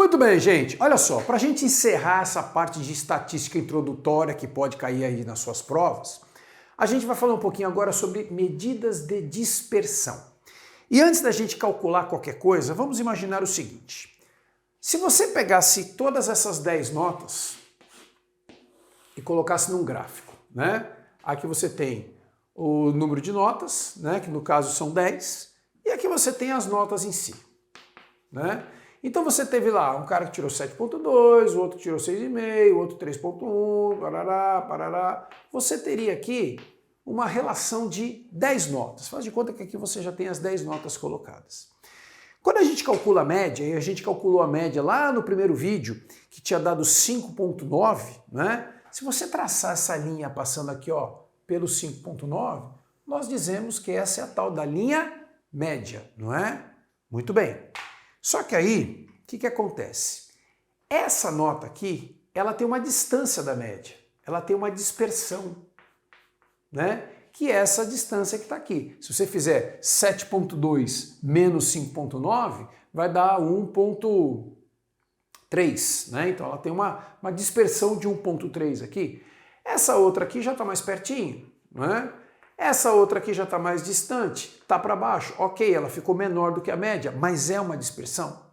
Muito bem, gente. Olha só, para a gente encerrar essa parte de estatística introdutória que pode cair aí nas suas provas, a gente vai falar um pouquinho agora sobre medidas de dispersão. E antes da gente calcular qualquer coisa, vamos imaginar o seguinte. Se você pegasse todas essas 10 notas e colocasse num gráfico, né? Aqui você tem o número de notas, né? Que no caso são 10, e aqui você tem as notas em si, né? Então você teve lá um cara que tirou 7.2, o outro tirou 6,5, o outro 3.1, parará, parará. Você teria aqui uma relação de 10 notas. Faz de conta que aqui você já tem as 10 notas colocadas. Quando a gente calcula a média, e a gente calculou a média lá no primeiro vídeo, que tinha dado 5.9, né? Se você traçar essa linha passando aqui, ó, pelo 5.9, nós dizemos que essa é a tal da linha média, não é? Muito bem. Só que aí, o que acontece? Essa nota aqui, ela tem uma distância da média, ela tem uma dispersão, né? Que é essa distância que está aqui. Se você fizer 7.2 menos 5.9, vai dar 1.3, né? Então ela tem uma dispersão de 1.3 aqui. Essa outra aqui já está mais pertinho, né? Essa outra aqui já está mais distante, está para baixo. Ok, ela ficou menor do que a média, mas é uma dispersão.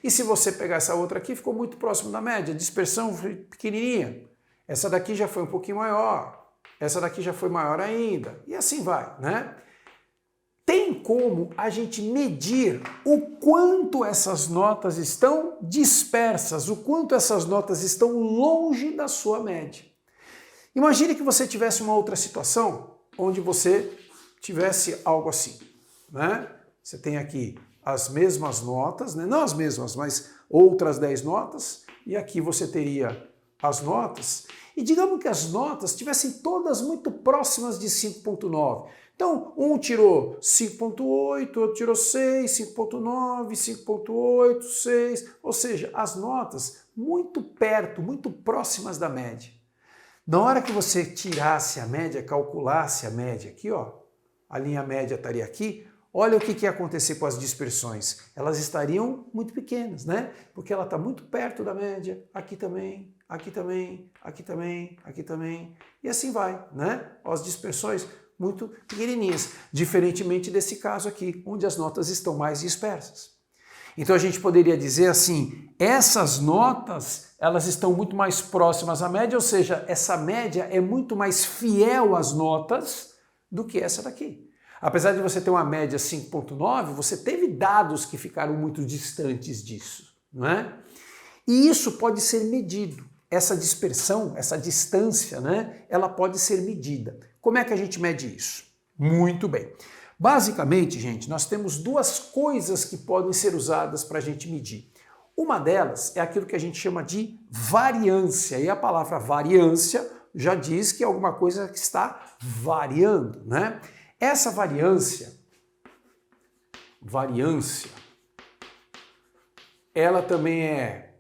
E se você pegar essa outra aqui, ficou muito próximo da média, a dispersão foi pequenininha. Essa daqui já foi um pouquinho maior, essa daqui já foi maior ainda, e assim vai, né? Tem como a gente medir o quanto essas notas estão dispersas, o quanto essas notas estão longe da sua média. Imagine que você tivesse uma outra situação, onde você tivesse algo assim, né? Você tem aqui as mesmas notas, né? Não as mesmas, mas outras 10 notas, e aqui você teria as notas, e digamos que as notas estivessem todas muito próximas de 5.9. Então, um tirou 5.8, outro tirou 6, 5.9, 5.8, 6, ou seja, as notas muito perto, muito próximas da média. Na hora que você tirasse a média, calculasse a média aqui, ó, a linha média estaria aqui, olha o que ia acontecer com as dispersões. Elas estariam muito pequenas, né? Porque ela está muito perto da média, aqui também, aqui também, aqui também, aqui também, e assim vai, né? As dispersões muito pequenininhas, diferentemente desse caso aqui, onde as notas estão mais dispersas. Então a gente poderia dizer assim, essas notas, elas estão muito mais próximas à média, ou seja, essa média é muito mais fiel às notas do que essa daqui. Apesar de você ter uma média 5.9, você teve dados que ficaram muito distantes disso, não é? E isso pode ser medido. Essa dispersão, essa distância, né, ela pode ser medida. Como é que a gente mede isso? Muito bem. Basicamente, gente, nós temos duas coisas que podem ser usadas para a gente medir. Uma delas é aquilo que a gente chama de variância, e a palavra variância já diz que é alguma coisa que está variando, né? Essa variância, ela também é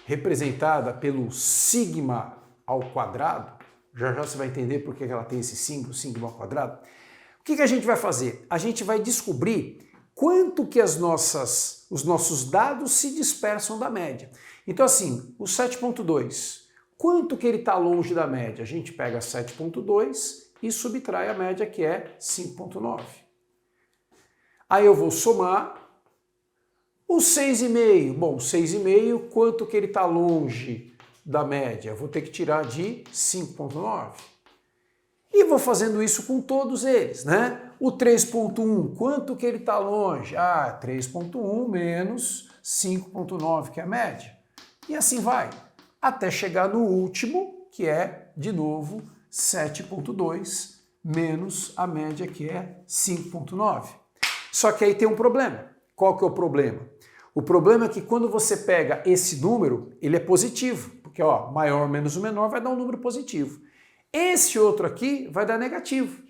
representada pelo sigma ao quadrado. Já já você vai entender por que ela tem esse símbolo, sigma ao quadrado. O que a gente vai fazer? A gente vai descobrir quanto que os nossos dados se dispersam da média. Então assim, o 7.2, quanto que ele está longe da média? A gente pega 7.2 e subtrai a média, que é 5.9. Aí eu vou somar o 6,5. Bom, 6,5, quanto que ele está longe da média? Eu vou ter que tirar de 5.9. E vou fazendo isso com todos eles, né? O 3.1, quanto que ele está longe? 3.1 menos 5.9, que é a média. E assim vai, até chegar no último, que é, de novo, 7.2 menos a média, que é 5.9. Só que aí tem um problema. Qual que é o problema? O problema é que quando você pega esse número, ele é positivo, porque ó, maior menos o menor vai dar um número positivo. Esse outro aqui vai dar negativo.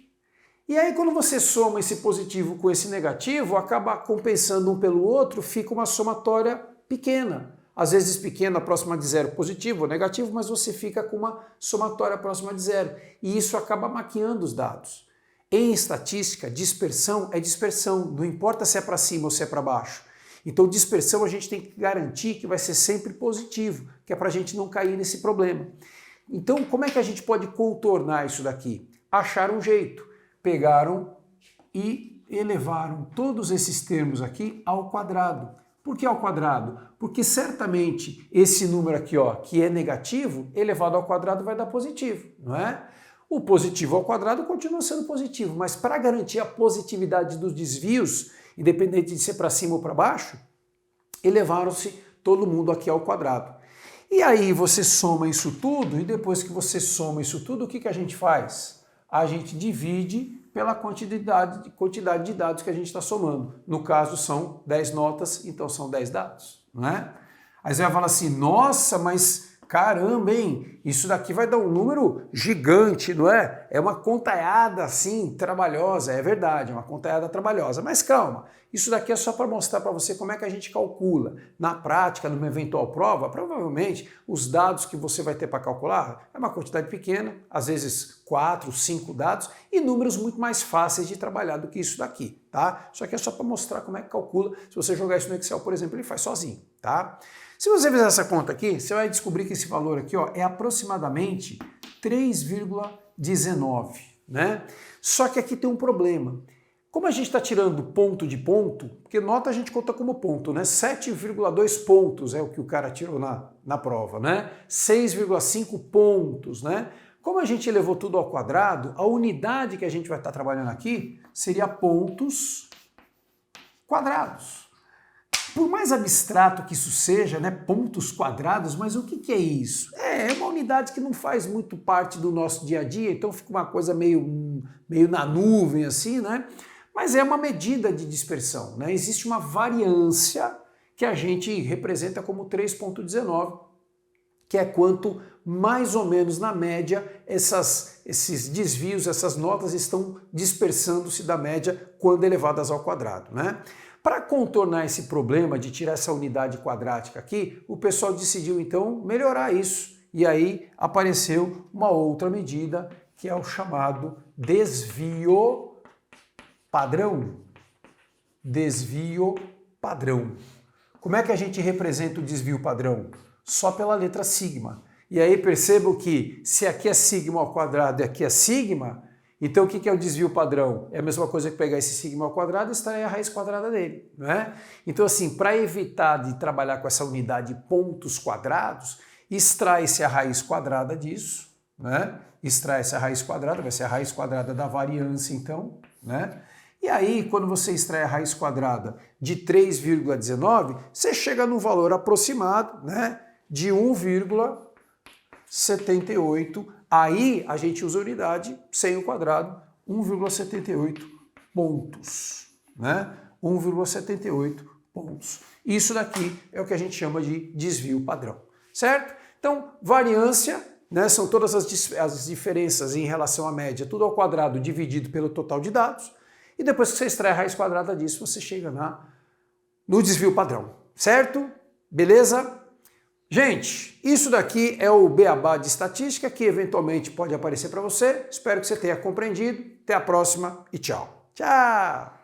E aí quando você soma esse positivo com esse negativo, acaba compensando um pelo outro, fica uma somatória pequena. Às vezes pequena, próxima de zero, positivo ou negativo, mas você fica com uma somatória próxima de zero. E isso acaba maquiando os dados. Em estatística, dispersão é dispersão, não importa se é para cima ou se é para baixo. Então dispersão a gente tem que garantir que vai ser sempre positivo, que é para a gente não cair nesse problema. Então como é que a gente pode contornar isso daqui? Acharam um jeito, pegaram e elevaram todos esses termos aqui ao quadrado. Por que ao quadrado? Porque certamente esse número aqui, ó, que é negativo, elevado ao quadrado vai dar positivo, não é? O positivo ao quadrado continua sendo positivo, mas para garantir a positividade dos desvios, independente de ser para cima ou para baixo, elevaram-se todo mundo aqui ao quadrado. E aí você soma isso tudo, e depois que você soma isso tudo, o que a gente faz? A gente divide pela quantidade de dados que a gente está somando. No caso, são 10 notas, então são 10 dados, não é? Aí você vai falar assim, nossa, mas caramba, hein? Isso daqui vai dar um número gigante, não é? É uma contaiada, assim, trabalhosa. É verdade, é uma contaiada trabalhosa. Mas calma, isso daqui é só para mostrar para você como é que a gente calcula. Na prática, numa eventual prova, provavelmente os dados que você vai ter para calcular é uma quantidade pequena, às vezes 4, 5 dados, e números muito mais fáceis de trabalhar do que isso daqui, tá? Isso aqui é só para mostrar como é que calcula. Se você jogar isso no Excel, por exemplo, ele faz sozinho, tá? Se você fizer essa conta aqui, você vai descobrir que esse valor aqui, ó, é aproximadamente 3,19, né? Só que aqui tem um problema. Como a gente está tirando ponto de ponto, porque nota a gente conta como ponto, né? 7,2 pontos é o que o cara tirou na prova, né? 6,5 pontos, né? Como a gente elevou tudo ao quadrado, a unidade que a gente vai estar trabalhando aqui seria pontos quadrados. Por mais abstrato que isso seja, né, pontos quadrados, mas o que é isso? É uma unidade que não faz muito parte do nosso dia a dia, então fica uma coisa meio na nuvem assim, né? Mas é uma medida de dispersão, né? Existe uma variância que a gente representa como 3,19, que é quanto mais ou menos na média esses desvios, essas notas estão dispersando-se da média quando elevadas ao quadrado, né? Para contornar esse problema de tirar essa unidade quadrática aqui, o pessoal decidiu então melhorar isso. E aí apareceu uma outra medida que é o chamado desvio padrão. Desvio padrão. Como é que a gente representa o desvio padrão? Só pela letra sigma. E aí percebam que se aqui é sigma ao quadrado e aqui é sigma, então o que é o desvio padrão? É a mesma coisa que pegar esse sigma ao quadrado e extrair a raiz quadrada dele, não é? Então assim, para evitar de trabalhar com essa unidade de pontos quadrados, extrai-se a raiz quadrada disso, né? Extrai-se a raiz quadrada, vai ser a raiz quadrada da variância então, né? E aí, quando você extrai a raiz quadrada de 3,19, você chega num valor aproximado, né, de 1,78. Aí a gente usa a unidade sem o quadrado, 1,78 pontos, né? 1,78 pontos. Isso daqui é o que a gente chama de desvio padrão, certo? Então, variância, né, são todas as diferenças em relação à média, tudo ao quadrado dividido pelo total de dados. E depois que você extrai a raiz quadrada disso, você chega no desvio padrão, certo? Beleza? Gente, isso daqui é o beabá de estatística que eventualmente pode aparecer para você. Espero que você tenha compreendido. Até a próxima e tchau. Tchau!